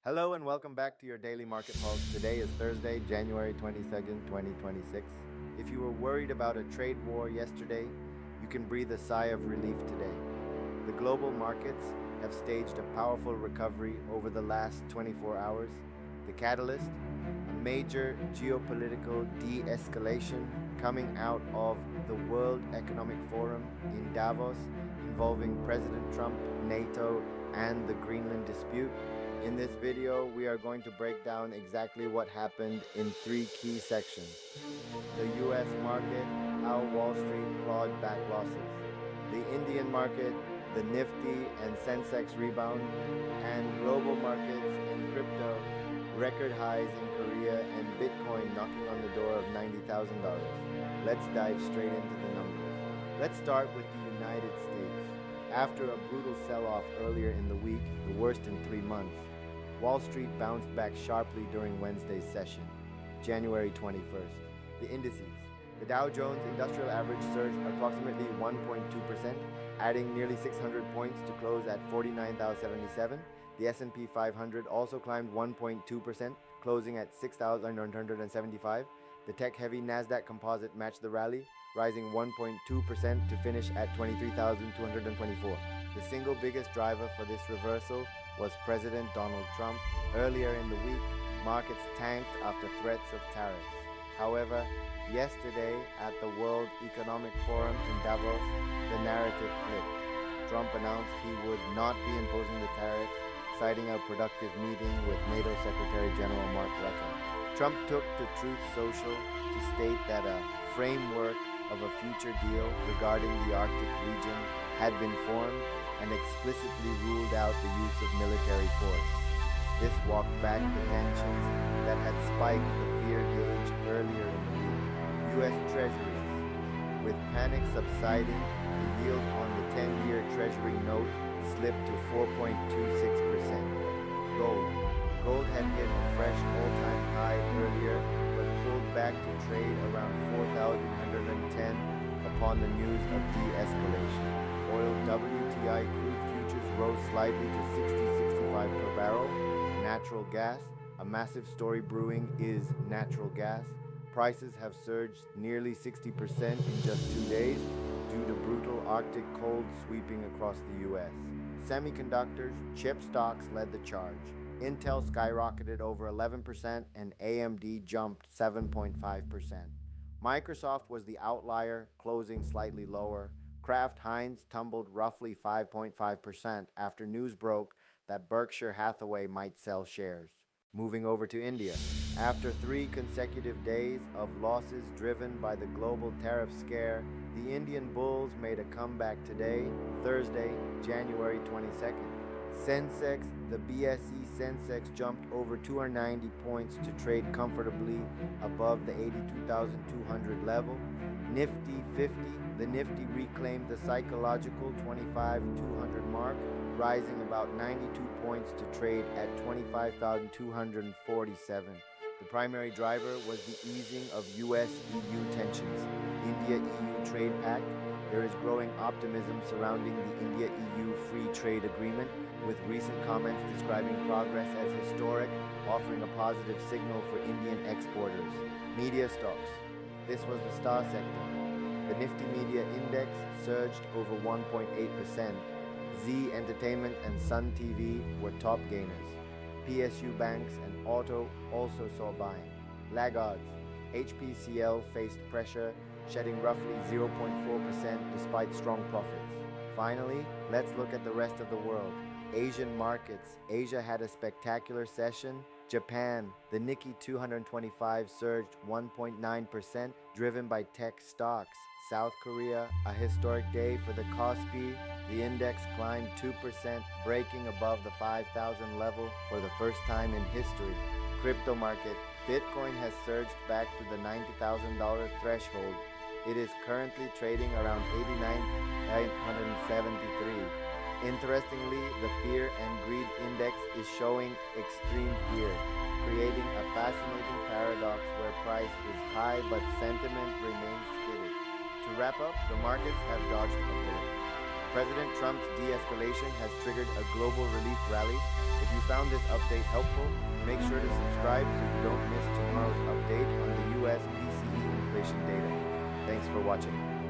Hello and welcome back to your Daily Market Pulse. Today is Thursday, January 22nd, 2026. If you were worried about a trade war yesterday, you can breathe a sigh of relief today. The global markets have staged a powerful recovery over the last 24 hours. The catalyst, a major geopolitical de-escalation coming out of the World Economic Forum in Davos involving President Trump, NATO, and the Greenland dispute. In this video, we are going to break down exactly what happened in three key sections. The US market, how Wall Street clawed back losses. The Indian market, the Nifty and Sensex rebound, and global markets and crypto, record highs in Korea and Bitcoin knocking on the door of $90,000. Let's dive straight into the numbers. Let's start with the United States. After a brutal sell-off earlier in the week, the worst in 3 months, Wall Street bounced back sharply during Wednesday's session, January 21st. The indices. The Dow Jones Industrial Average surged approximately 1.2%, adding nearly 600 points to close at 49,077. The S&P 500 also climbed 1.2%, closing at 6,975. The tech-heavy Nasdaq Composite matched the rally, rising 1.2% to finish at 23,224. The single biggest driver for this reversal was President Donald Trump. Earlier in the week, markets tanked after threats of tariffs. However, yesterday at the World Economic Forum in Davos, the narrative flipped. Trump announced he would not be imposing the tariffs, citing a productive meeting with NATO Secretary General Mark Rutte. Trump took to Truth Social to state that a framework of a future deal regarding the Arctic region had been formed and explicitly ruled out the use of military force. This walked back the tensions that had spiked the fear gauge earlier in the week. U.S. Treasuries. With panic subsiding, the yield on the 10-year Treasury note slipped to 4.26%. Gold had hit a fresh all-time high earlier, but pulled back to trade around 4,110 upon the news of de-escalation. Oil WTI crude futures rose slightly to $60.65 per barrel. Natural gas, a massive story brewing is natural gas. Prices have surged nearly 60% in just 2 days due to brutal Arctic cold sweeping across the U.S. Semiconductors, chip stocks led the charge. Intel skyrocketed over 11% and AMD jumped 7.5%. Microsoft was the outlier, closing slightly lower. Kraft Heinz tumbled roughly 5.5% after news broke that Berkshire Hathaway might sell shares. Moving over to India. After 3 consecutive days of losses driven by the global tariff scare, the Indian bulls made a comeback today, Thursday, January 22nd. Sensex, the BSE Sensex jumped over 290 points to trade comfortably above the 82,200 level. Nifty 50, the Nifty reclaimed the psychological 25,200 mark, rising about 92 points to trade at 25,247. The primary driver was the easing of US-EU tensions. India-EU Trade Pact. There is growing optimism surrounding the India-EU Free Trade Agreement, with recent comments describing progress as historic, offering a positive signal for Indian exporters. Media stocks. This was the star sector. The Nifty Media Index surged over 1.8%. Z Entertainment and Sun TV were top gainers. PSU banks and auto also saw buying. Laggards. HPCL faced pressure, shedding roughly 0.4% despite strong profits. Finally, let's look at the rest of the world. Asian markets. Asia had a spectacular session. Japan, the Nikkei 225 surged 1.9%, driven by tech stocks. South Korea, a historic day for the KOSPI. The index climbed 2%, breaking above the 5,000 level for the first time in history. Crypto market. Bitcoin has surged back to the $90,000 threshold. It is currently trading around 89,973. Interestingly, the Fear and Greed Index is showing extreme fear, creating a fascinating paradox where price is high but sentiment remains skidded. To wrap up, the markets have dodged a bullet. President Trump's de-escalation has triggered a global relief rally. If you found this update helpful, make sure to subscribe so you don't miss tomorrow's update on the US PCE inflation data. Thanks for watching.